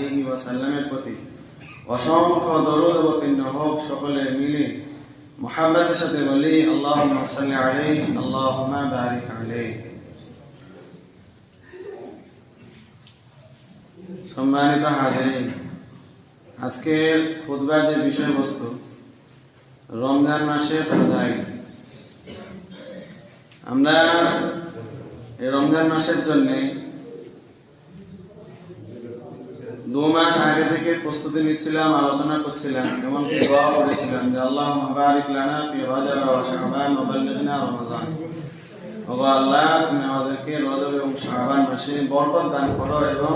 আলাইহি ওয়াসাল্লামের প্রতি অসংখ্য দরুদ অবতীর্ণ হোক। সকলে মিলে মুহাব্বতের সাথে বলি আল্লাহুম্মা সাল্লি আলাইহি আল্লাহুম্মা বারিক আলাইহি। সম্মানিত হাজিরিন, আজকের খুতবার যে বিষয়বস্তু রমজান মাসের ফাজাইল। আমরা এই রমজান মাসের জন্য 2 মাস আগে থেকে প্রস্তুতি নিচ্ছিলাম, আলোচনা করছিলাম, এমনকি দোয়া করেছিলাম যে আল্লাহুম্মা বারিক লানা ফি রজব ওয়া শাবান ওয়া বাল্লিগনা রমাদান। ওগো আল্লাহ, তুমি আমাদেরকে রজব এবং শাবান মাসে বরকত দান করো এবং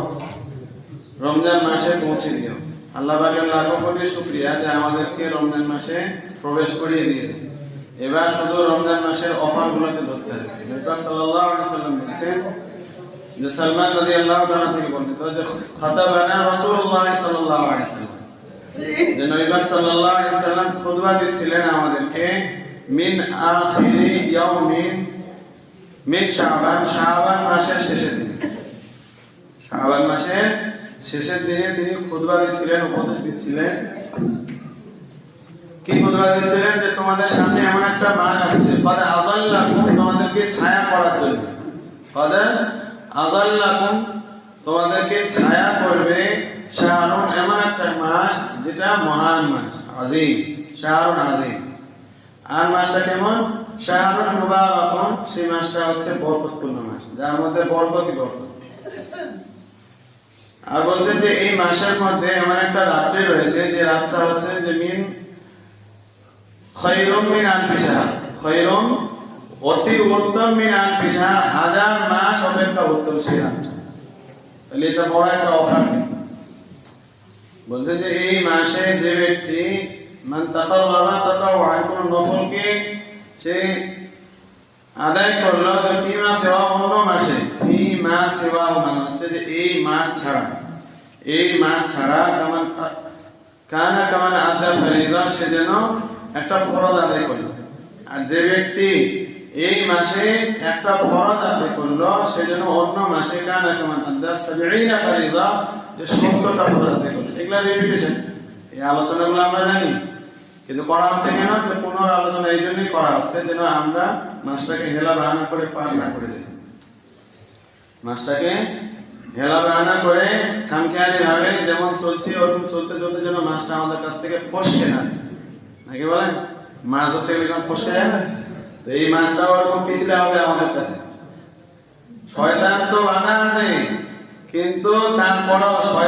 রমজান মাসে পৌঁছে দিও। আল্লাহ পাকের লাখো কোটি শুকরিয়া যে আমাদেরকে রমজান মাসে প্রবেশ করিয়ে দিয়েছে। এবার শুধু রমজান মাসের অফারগুলোকে ধরতে হবে। নবী সাল্লাল্লাহু আলাইহি ওয়াসাল্লাম বলেছেন যে সালমান রাদিয়াল্লাহু তাআলা থেকে বর্ণিত যে খাতাবানা রাসূলুল্লাহ সাল্লাল্লাহু আলাইহি ওয়াসাল্লাম, যে নবী সাল্লাল্লাহু আলাইহি ওয়াসাল্লাম খুতবা দিচ্ছিলেন আমাদেরকে মিন আখিরি ইয়াউমিন মিন শাবান, শাবান মাসের শেষের দিনে, শাবান মাসের শেষের দিনে তিনি খুতবা দিচ্ছিলেন, উপদেশ দিচ্ছিলেন। কি খুতবা দিচ্ছিলেন? যে তোমাদের সামনে এমন একটা মাস আসছে কদ আযাল্লাকুম, তোমাদেরকে ছায়া করার জন্য, কদ আযাল্লাকুম, তোমাদেরকে ছায়া করবে, শাহরুন, এমন একটা মাস যেটা মহান মাস, আযীম, শাহরুন আযীম। আর মাসটা কেমন? শাহরুন মুবারাকুন, সেই মাসটা হচ্ছে বরকতপূর্ণ মাস, যার মধ্যে বরকতই বরকত। আর বলছেন যে এই মাসের মধ্যে এমন একটা রাত্রি রয়েছে যে রাতটা হচ্ছে যে মিন খায়রুম মিন আলফি শাহর, খায়রুম অতি উত্তম মিন আলফি শাহর, 1000 মাস অপেক্ষা উত্তম সেই রাতটা। তাহলে এটা বড় একটা অফার। বলছে যে এই মাসে যে ব্যক্তি মান তাতাওয়া তাতাওয়া, কোন নফলকে সে আদায় করলো, তো ফিমা সেওয়া, অন্য মাসে, ফিমা সেওয়া মানে হচ্ছে যে এই মাস ছাড়া, এই মাস ছাড়া কানা কামান আদা ফরিজা, সে যেন একটা ফরজ আদায় করলো। আর যে ব্যক্তি এই মাসে একটা ফরজ আদায় করলো, সে যেন অন্য মাসে কানা কামান আদা 70 ফরিজা, যে 70টা ফরজ আদায় করলো। এগুলা রিপিটেশন, এই আলোচনাগুলো আমরা জানি, কিন্তু করা হচ্ছে কেন? যে পুনর আলোচনা এই জন্যই করা হচ্ছে যেন আমরা মাসটাকে হেলা বাহানা করে পার না করে দিই, মাসটাকে হেলা বাহানা করে খামখেয়ালি ভাবে যেমন চলছে ওরকম চলতে চলতে যেন মাসটা আমাদের কাছ থেকে ফসকে না, নাকি বলেন? মাছ ধরতে গেলে কেমন ফসকে যায় না? তো এই মাসটা ওরকম পিছলে হবে আমাদের কাছে। শয়তান তো বাধা আছে, কিন্তু তারপরও শয়তান